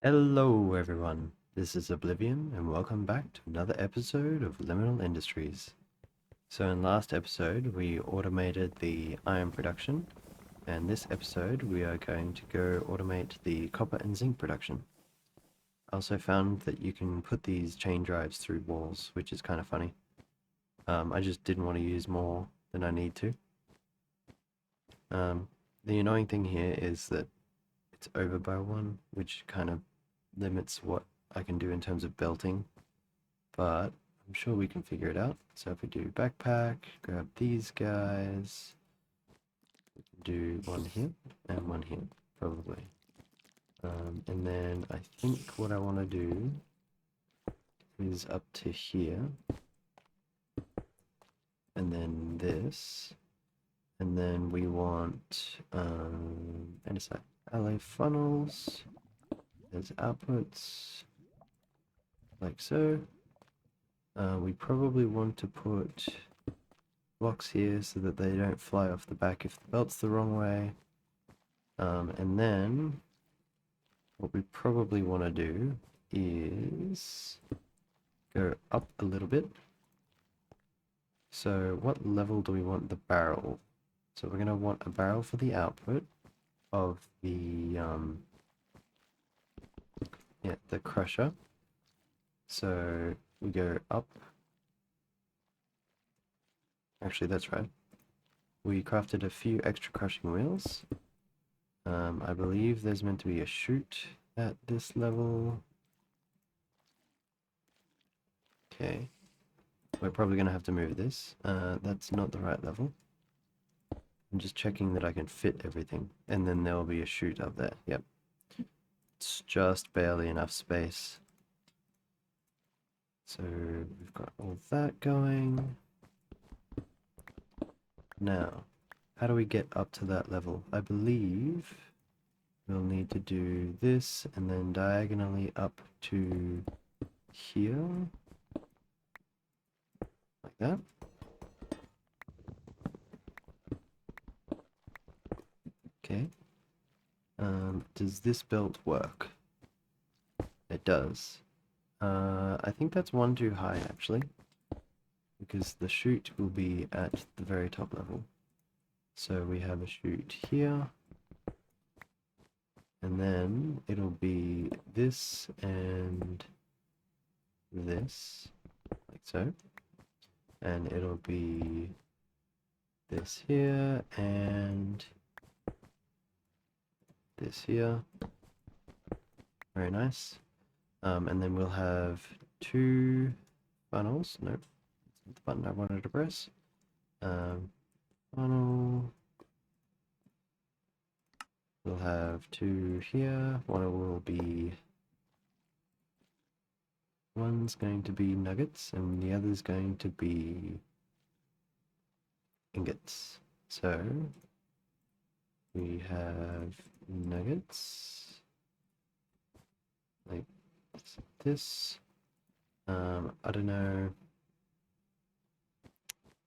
Hello everyone, this is Oblivion and welcome back to another episode of Liminal Industries. So in last episode we automated the iron production, and this episode we are going to go automate the copper and zinc production. I also found that you can put these chain drives through walls, which is kind of funny. I just didn't want to use more than I need to. The annoying thing here is that it's over by one, which kind of limits what I can do in terms of belting, but I'm sure we can figure it out. So if we do backpack, grab these guys, we can do one here and one here, probably. And then I think what I want to do is up to here, and then this, and then we want, and it's like alloy funnels, there's outputs, like so. We probably want to put blocks here so that they don't fly off the back if the belt's the wrong way. And then what we probably want to do is go up a little bit. So what level do we want the barrel? So we're going to want a barrel for the output of the crusher. So we go up. Actually, that's right. We crafted a few extra crushing wheels. I believe there's meant to be a chute at this level. Okay. We're probably going to have to move this. That's not the right level. I'm just checking that I can fit everything. And then there will be a chute up there. Yep. It's just barely enough space. So we've got all that going. Now, how do we get up to that level? I believe we'll need to do this and then diagonally up to here. Like that. Okay. Does this belt work? It does. I think that's one too high actually, because the chute will be at the very top level. So we have a chute here, and then it'll be this and this, like so, and it'll be this here and this here. Very nice. And then we'll have two funnels. Nope, that's not the button I wanted to press. Funnel. We'll have two here. One's going to be nuggets, and the other's going to be ingots. So we have nuggets like this. I don't know.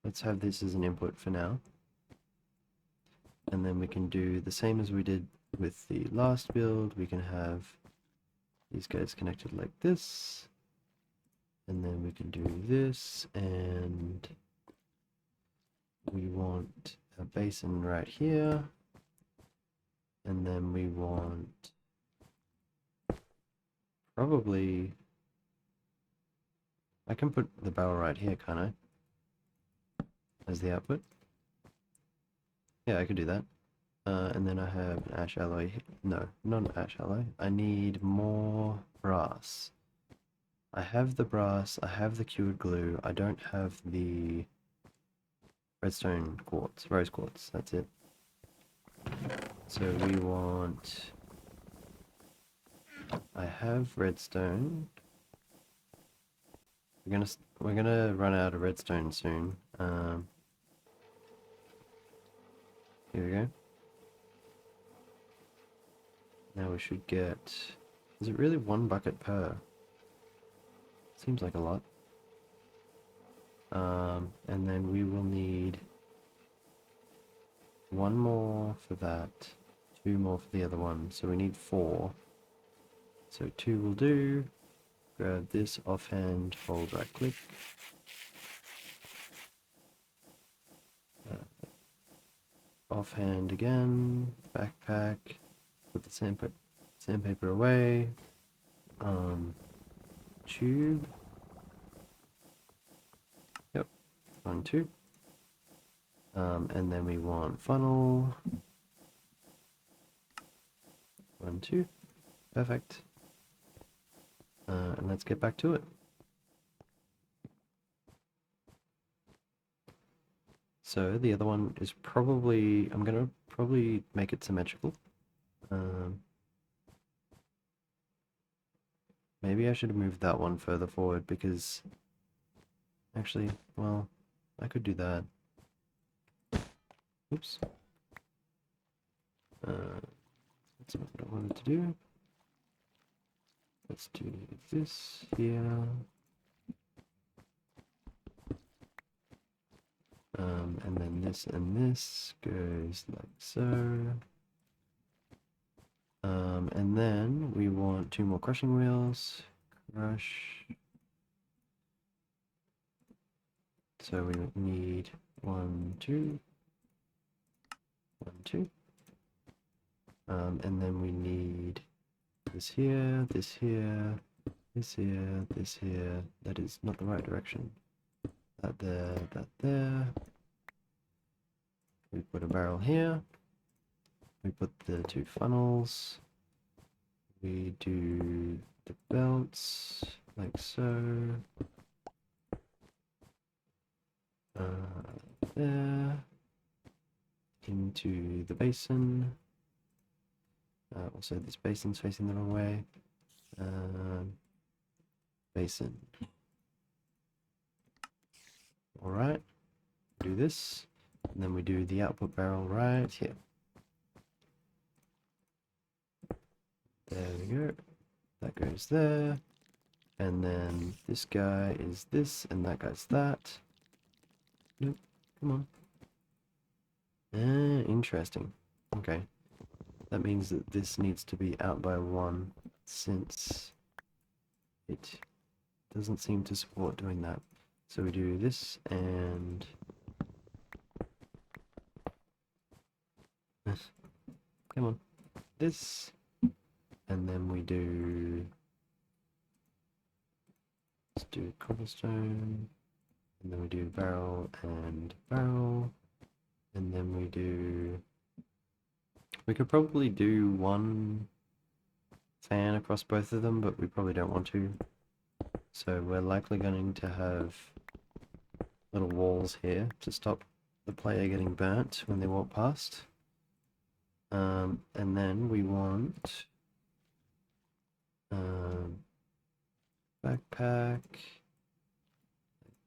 Let's have this as an input for now. And then we can do the same as we did with the last build. We can have these guys connected like this. And then we can do this, and we want a basin right here. And then we want probably, I can put the barrel right here, can't I? As the output. Yeah, I could do that. And then I have an ash alloy. No, not an ash alloy. I need more brass. I have the brass, I have the cured glue, I don't have the redstone quartz, rose quartz, that's it. So we want, I have redstone. We're gonna run out of redstone soon. Here we go. Now we should get, is it really 1 bucket per? Seems like a lot. And then we will need 1 more for that, 2 more for the other one, so we need 4. So 2 will do. Grab this offhand, hold right click. Offhand again, backpack, put the sandpaper away. Tube. Yep, 1, 2. And then we want funnel. 1, 2. Perfect. And let's get back to it. So the other one is probably, I'm gonna probably make it symmetrical. Maybe I should have moved that one further forward because, actually, well, I could do that. Oops. That's not what I wanted to do. Let's do this here. And then this and this goes like so. And then we want 2 more crushing wheels. Crush. So we need 1, 2. 1, 2. And then we need this here, this here, this here, this here. That is not the right direction. That there, that there. We put a barrel here. We put the 2 funnels. We do the belts like so. There. Into the basin. Also, this basin's facing the wrong way. Basin. Alright. Do this. And then we do the output barrel right here. There we go. That goes there. And then this guy is this, and that guy's that. Nope. Come on. Interesting. Okay. That means that this needs to be out by 1, since it doesn't seem to support doing that. So we do this, and come on, this, and then we do, let's do cobblestone, and then we do barrel and barrel, and then we do, we could probably do 1 fan across both of them, but we probably don't want to. So we're likely going to have little walls here to stop the player getting burnt when they walk past. And then we want backpack like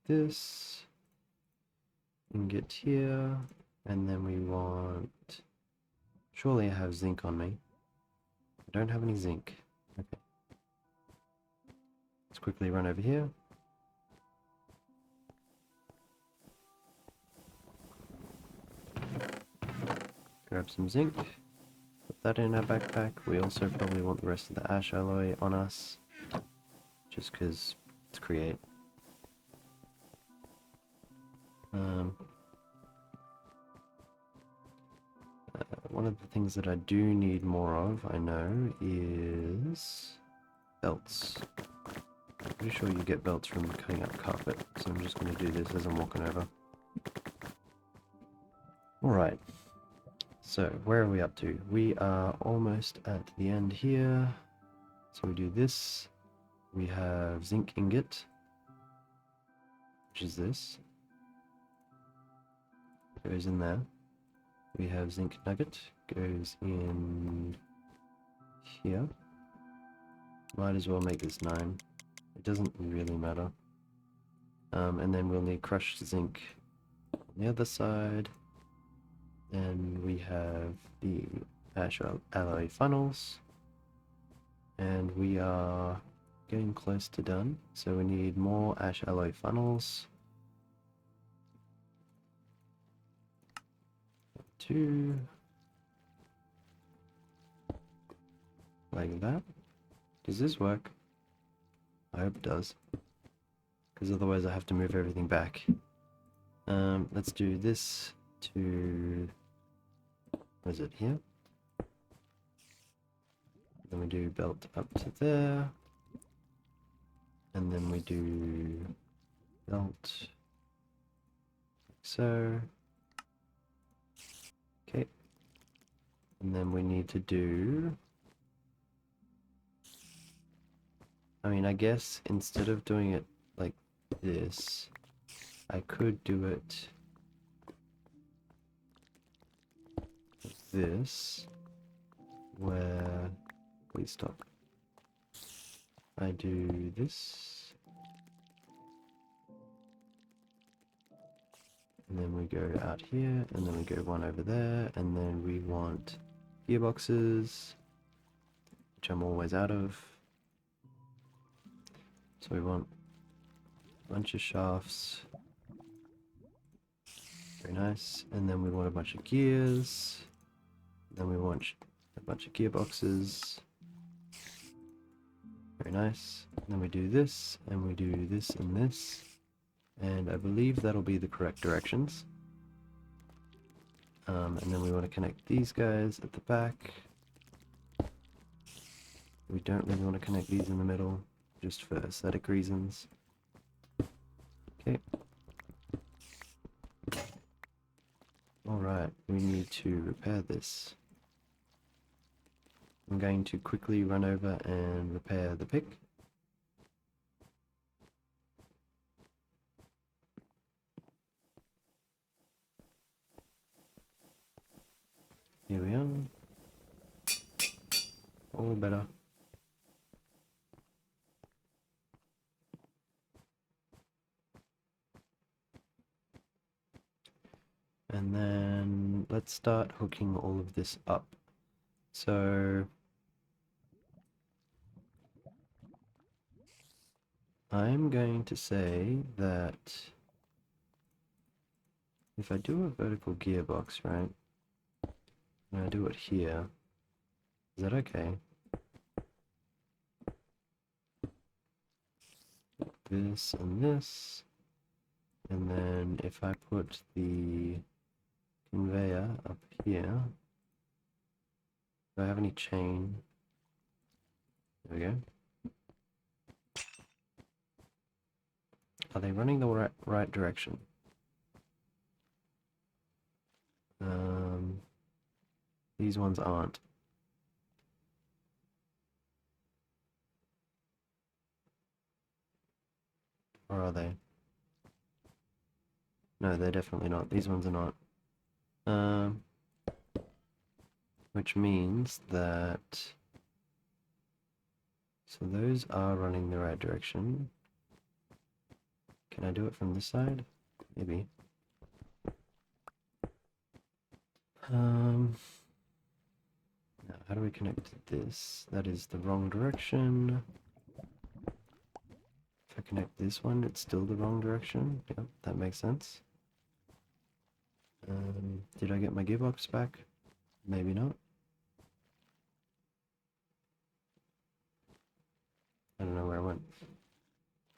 this, ingot here, and then we want, surely I have zinc on me. I don't have any zinc. Okay. Let's quickly run over here. Grab some zinc. Put that in our backpack. We also probably want the rest of the ash alloy on us, just because it's create. One of the things that I do need more of, I know, is belts. I'm pretty sure you get belts from cutting up carpet, so I'm just going to do this as I'm walking over. Alright, so where are we up to? We are almost at the end here. So we do this. We have zinc ingot, which is this. Goes in there. We have zinc nugget, goes in here. Might as well make this 9. It doesn't really matter. And then we'll need crushed zinc on the other side. Then we have the ash alloy funnels. And we are getting close to done. So we need more ash alloy funnels. 2. Like that. Does this work? I hope it does. Because otherwise I have to move everything back. Let's do this to... What is it, here? Then we do belt up to there. And then we do belt like so. Okay. And then we need to do... I mean, I guess instead of doing it like this, I could do it like this, where... Please stop. I do this, and then we go out here, and then we go one over there, and then we want gearboxes, which I'm always out of. So we want a bunch of shafts, very nice, and then we want a bunch of gears, then we want a bunch of gearboxes, very nice, and then we do this, and we do this and this, and I believe that'll be the correct directions. And then we want to connect these guys at the back. We don't really want to connect these in the middle, just for aesthetic reasons. Okay. Alright, we need to repair this. I'm going to quickly run over and repair the pick. Here we are. All better. And then let's start hooking all of this up. So I'm going to say that if I do a vertical gearbox, right, and I do it here, is that okay? This and this, and then if I put the conveyor up here, do I have any chain? There we go. Are they running the right direction? These ones aren't. Or are they? No, they're definitely not. These ones are not. Which means that... So those are running the right direction. Can I do it from this side? Maybe. Now, how do we connect this? That is the wrong direction. If I connect this one, it's still the wrong direction. Yep, that makes sense. Did I get my gearbox back? Maybe not. I don't know where it went.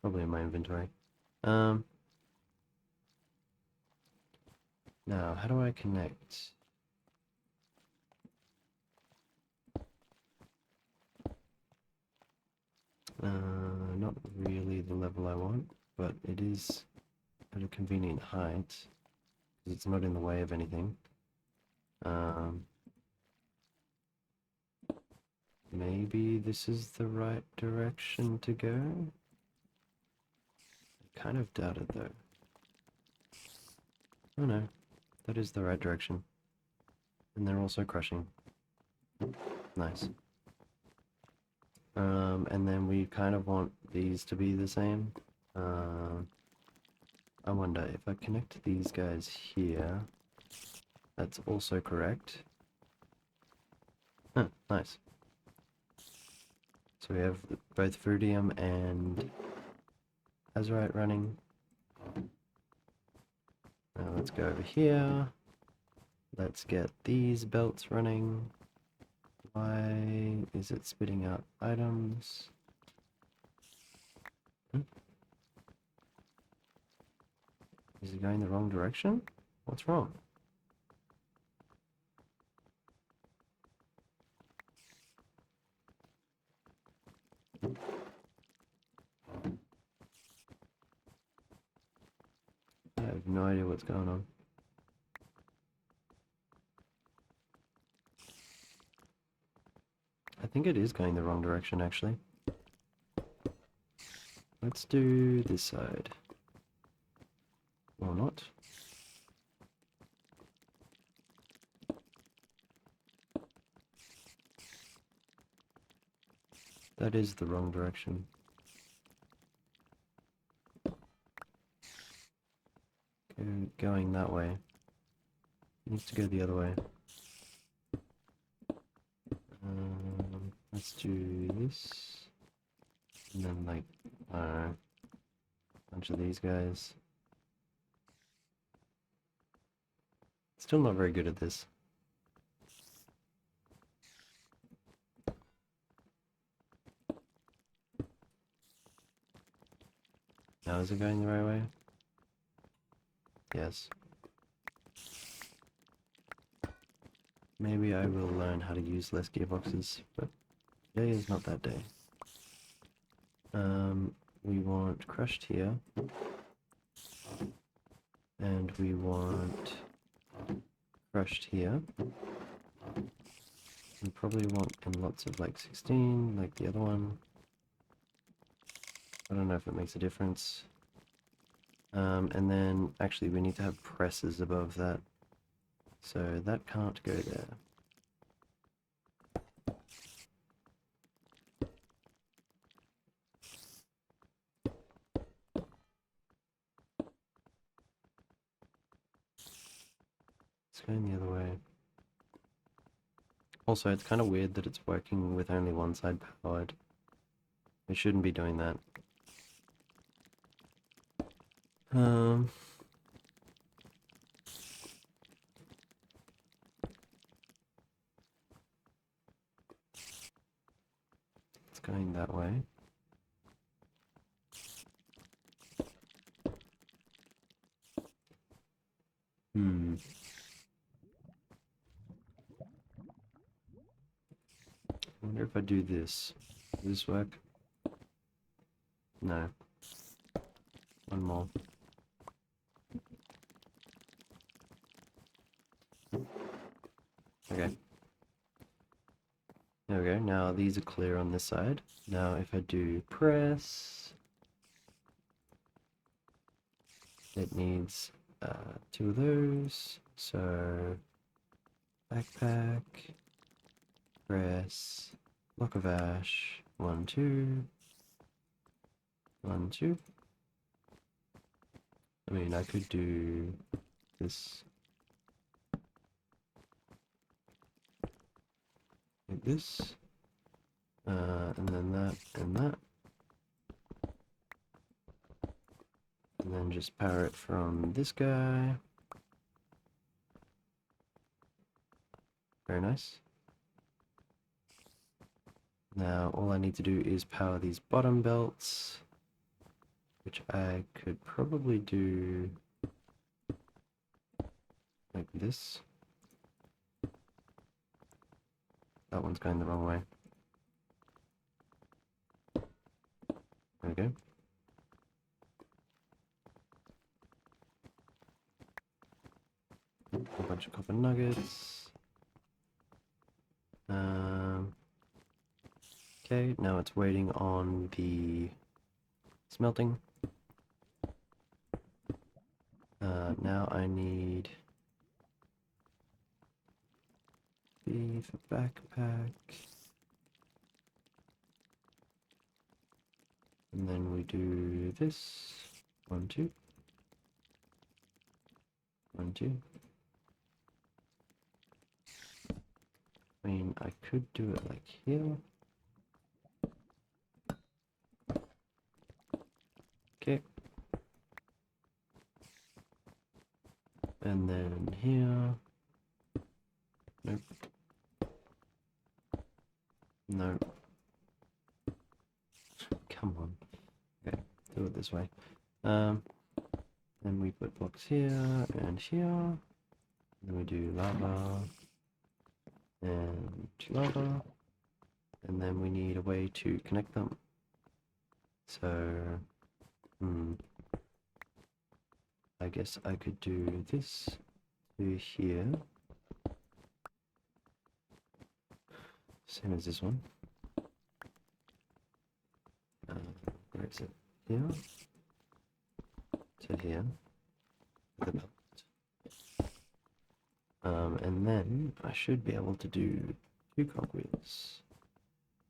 Probably in my inventory. Now, how do I connect? Not really the level I want, but it is at a convenient height, because it's not in the way of anything. Maybe this is the right direction to go? I kind of doubt it though. Oh no, that is the right direction. And they're also crushing. Nice. And then we kind of want these to be the same. I wonder if I connect these guys here, that's also correct. Huh, nice. So we have both Fruitium and Azurite running. Now let's go over here. Let's get these belts running. Why is it spitting out items? Is it going the wrong direction? What's wrong? I have no idea what's going on. I think it is going the wrong direction, actually. Let's do this side. Or not. That is the wrong direction. Going that way. It needs to go the other way. Let's do this. And then, like, I don't know, a bunch of these guys. Still not very good at this. Now is it going the right way? Yes. Maybe I will learn how to use less gearboxes, but today is not that day. We want crushed here. And we want crushed here. We probably want in lots of like 16, like the other one. I don't know if it makes a difference. And then actually we need to have presses above that. So that can't go there. It's going the other way. Also, it's kind of weird that it's working with only one side powered. It shouldn't be doing that. It's going that way. I wonder if I do this. Does this work? No. One more. Okay. There we go. Now these are clear on this side. Now if I do press, it needs 2 of those. So backpack, press, block of ash, 1, 2, 1, 2. I mean, I could do this like this, and then that and that, and then just power it from this guy. Very nice. Now all I need to do is power these bottom belts, which I could probably do like this. That one's going the wrong way. There we go. A bunch of copper nuggets. Okay, now it's waiting on the smelting. Now I need the backpack. And then we do this. 1, 2. 1, 2. I mean, I could do it like here. Okay. And then here. Nope. this way. Then we put blocks here and here. Then we do lava and lava. And then we need a way to connect them. So, I guess I could do this to here. Same as this one. Where is it? Here. To here. The belt. And then I should be able to do 2 cogwheels.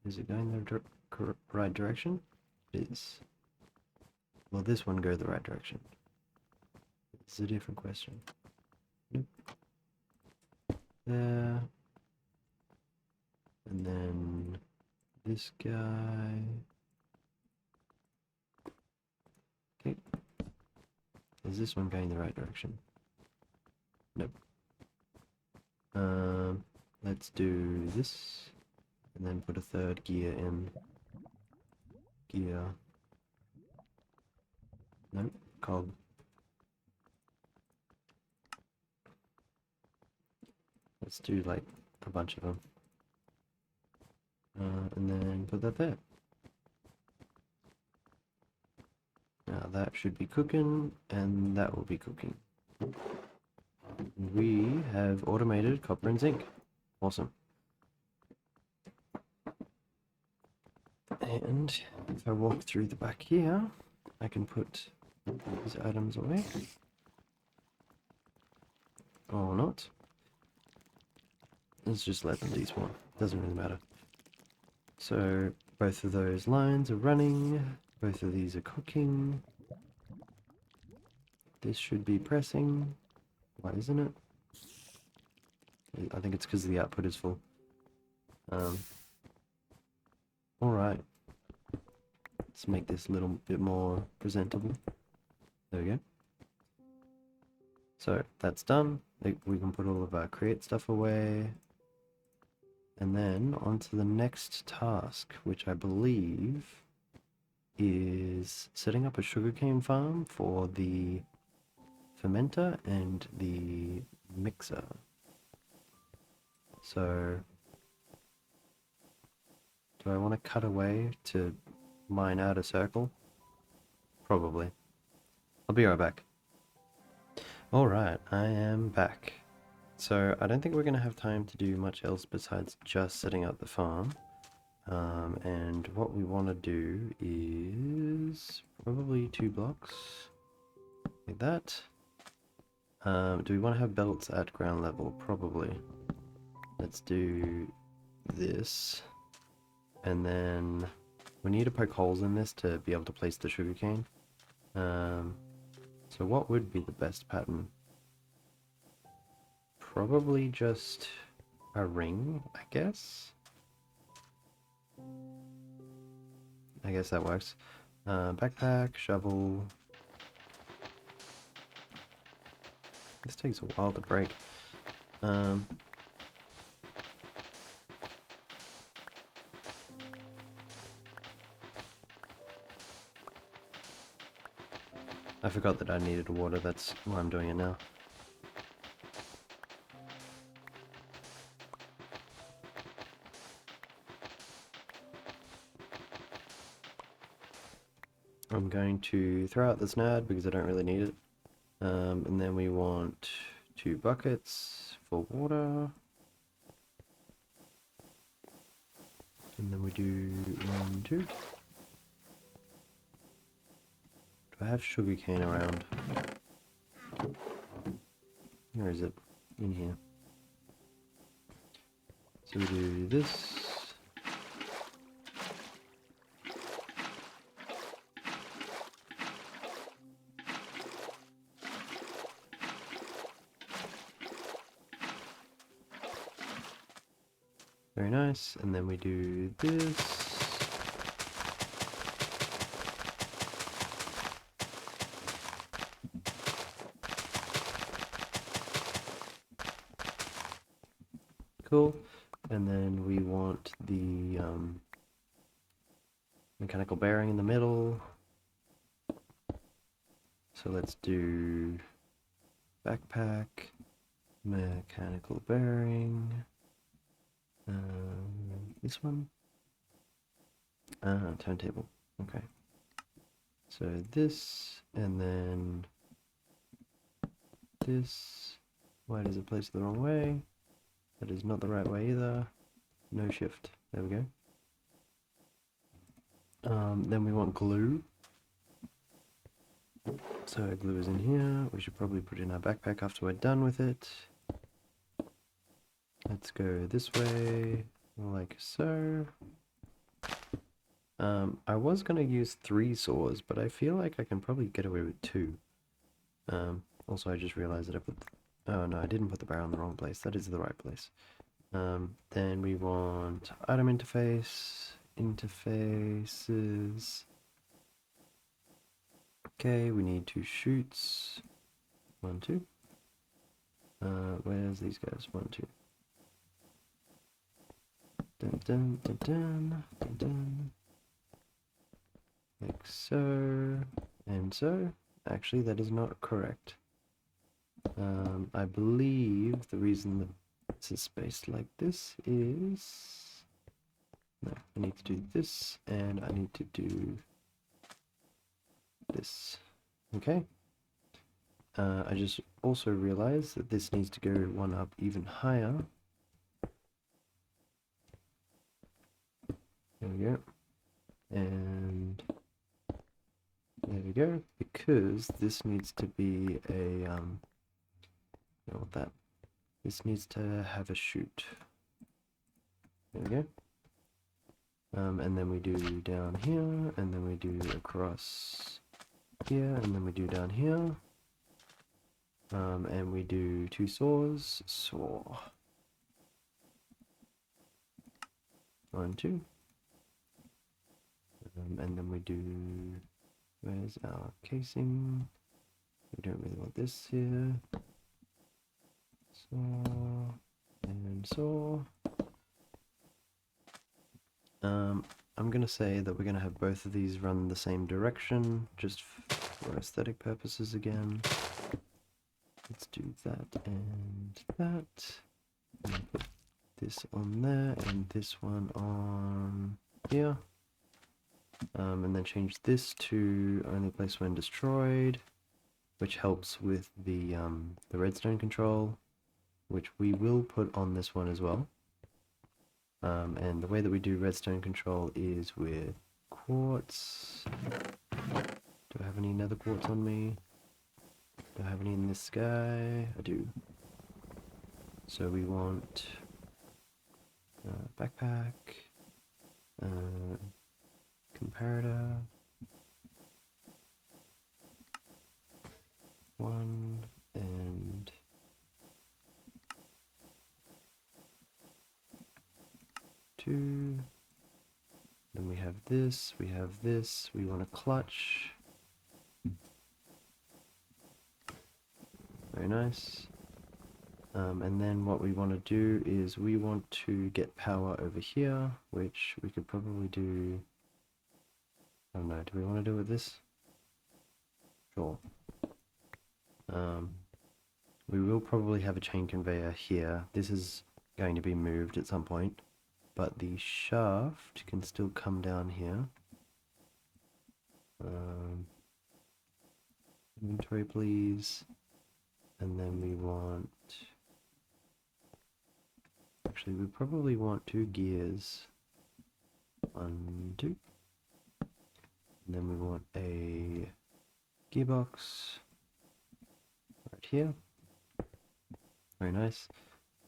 Is it going the right direction? It is. Will this one go the right direction? It's a different question. Nope. There. And then this guy. Okay. Is this one going the right direction? Nope. Let's do this. And then put a 3rd gear in. Gear. Nope. Cog. Let's do like a bunch of them. And then put that there. Now that should be cooking, and that will be cooking. We have automated copper and zinc. Awesome. And if I walk through the back here, I can put these items away. Or not. Let's just let them despawn. Doesn't really matter. So both of those lines are running. Both of these are cooking. This should be pressing. Why isn't it? I think it's because the output is full. Alright. Let's make this a little bit more presentable. There we go. So that's done. We can put all of our create stuff away. And then on to the next task, which I believe is setting up a sugarcane farm for the fermenter and the mixer. So, do I want to cut away to mine out a circle? Probably. I'll be right back. Alright, I am back. So, I don't think we're going to have time to do much else besides just setting up the farm. And what we want to do is probably 2 blocks, like that. Do we want to have belts at ground level? Probably. Let's do this. And then we need to poke holes in this to be able to place the sugarcane. So what would be the best pattern? Probably just a ring, I guess. I guess that works. Backpack, shovel. This takes a while to break. I forgot that I needed water, that's why I'm doing it now. I'm going to throw out this nad because I don't really need it. And then we want 2 buckets for water. And then we do 1, 2. Do I have sugarcane around? Where is it? In here. So we do this. Very nice, and then we do this. Cool, and then we want the mechanical bearing in the middle. So let's do backpack, mechanical bearing, this one, turntable, okay. So this, and then this. Why does it place the wrong way? That is not the right way either. No shift, there we go. Then we want glue. So glue is in here. We should probably put it in our backpack after we're done with it. Let's go this way, like so. I was going to use 3 saws, but I feel like I can probably get away with 2. Also, I just realized that I put... oh no, I didn't put the barrel in the wrong place. That is the right place. Then we want item interface, interfaces. Okay, we need 2 chutes. 1, 2. Where's these guys? 1, 2. Dun dun dun dun dun dun. Like so, and so. Actually, that is not correct. I believe the reason that this is spaced like this is... no, I need to do this, and I need to do this. Okay. I just also realized that this needs to go one up even higher. There we go. And there we go, because this needs to be a, I don't want that. This needs to have a chute. There we go. And then we do down here, and then we do across here, and then we do down here. And we do 2 saws. Saw. 1, 2. And then we do... where's our casing? We don't really want this here. Saw. And saw. I'm going to say that we're going to have both of these run the same direction, just for aesthetic purposes again. Let's do that and that. And put this on there and this one on here. And then change this to only place when destroyed, which helps with the redstone control, which we will put on this one as well. And the way that we do redstone control is with quartz. Do I have any nether quartz on me? Do I have any in this guy? I do. So we want backpack, comparator, 1, and 2. Then we have this, we have this, we want a clutch. Very nice. And then what we want to do is we want to get power over here, which we could probably do... I don't know, do we want to do it with this? Sure. We will probably have a chain conveyor here. This is going to be moved at some point, but the shaft can still come down here. Inventory, please. And then we want... actually, we probably want 2 gears. 1, 2. And then we want a gearbox right here. Very nice.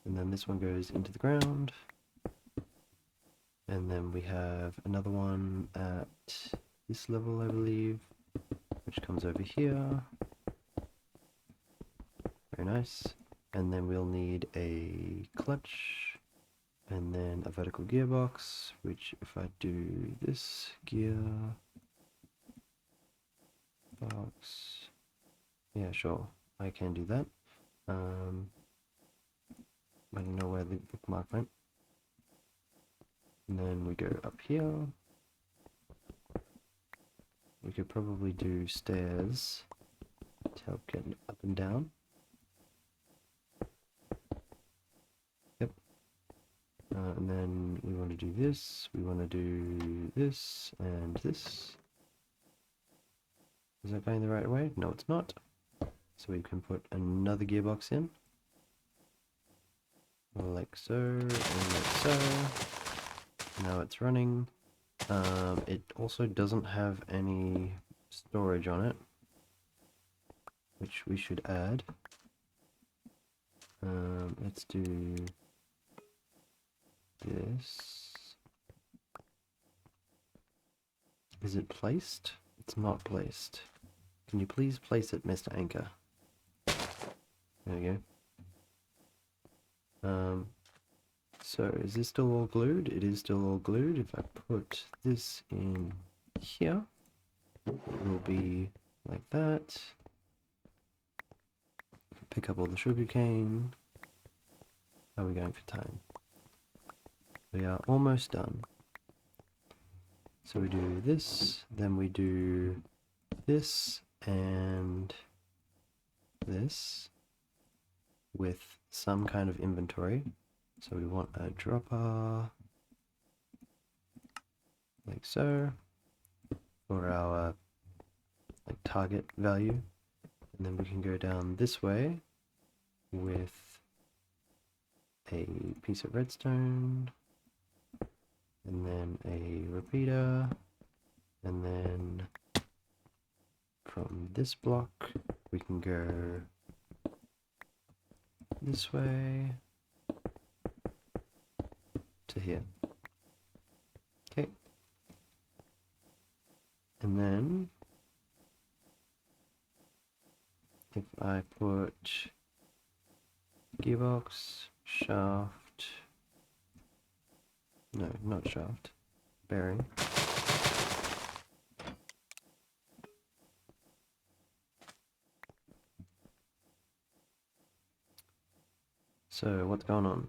And then this one goes into the ground. And then we have another one at this level, I believe, which comes over here. Very nice. And then we'll need a clutch, and then a vertical gearbox, which if I do this gear box, yeah, sure, I can do that. I don't know where the bookmark went. And then we go up here. We could probably do stairs to help get up and down. Yep. And then we want to do this, we want to do this, and this. Is that going the right way? No, it's not. So we can put another gearbox in. Like so, and like so. Now it's running. It also doesn't have any storage on it, which we should add. Let's do this. Is it placed? It's not placed. Can you please place it, Mr. Anchor? There we go. So is this still all glued? It is still all glued. If I put this in here, it will be like that. Pick up all the sugar cane. How are we going for time? We are almost done. So we do this, then we do this and this with some kind of inventory. So we want a dropper like so for our like target value, and then we can go down this way with a piece of redstone and then a repeater, and then from this block we can go this way to here. Okay. And then if I put gearbox, shaft, no, not shaft, bearing. So what's going on?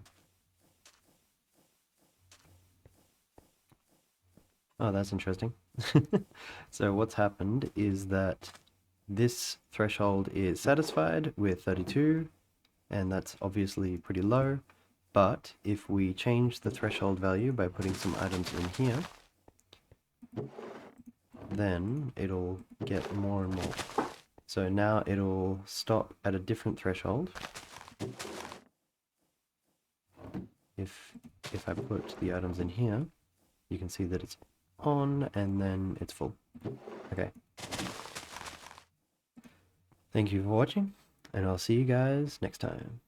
Oh, that's interesting. So what's happened is that this threshold is satisfied with 32, and that's obviously pretty low. But if we change the threshold value by putting some items in here, then it'll get more and more. So now it'll stop at a different threshold. If I put the items in here, you can see that it's on and then it's full. Okay. Thank you for watching, and I'll see you guys next time.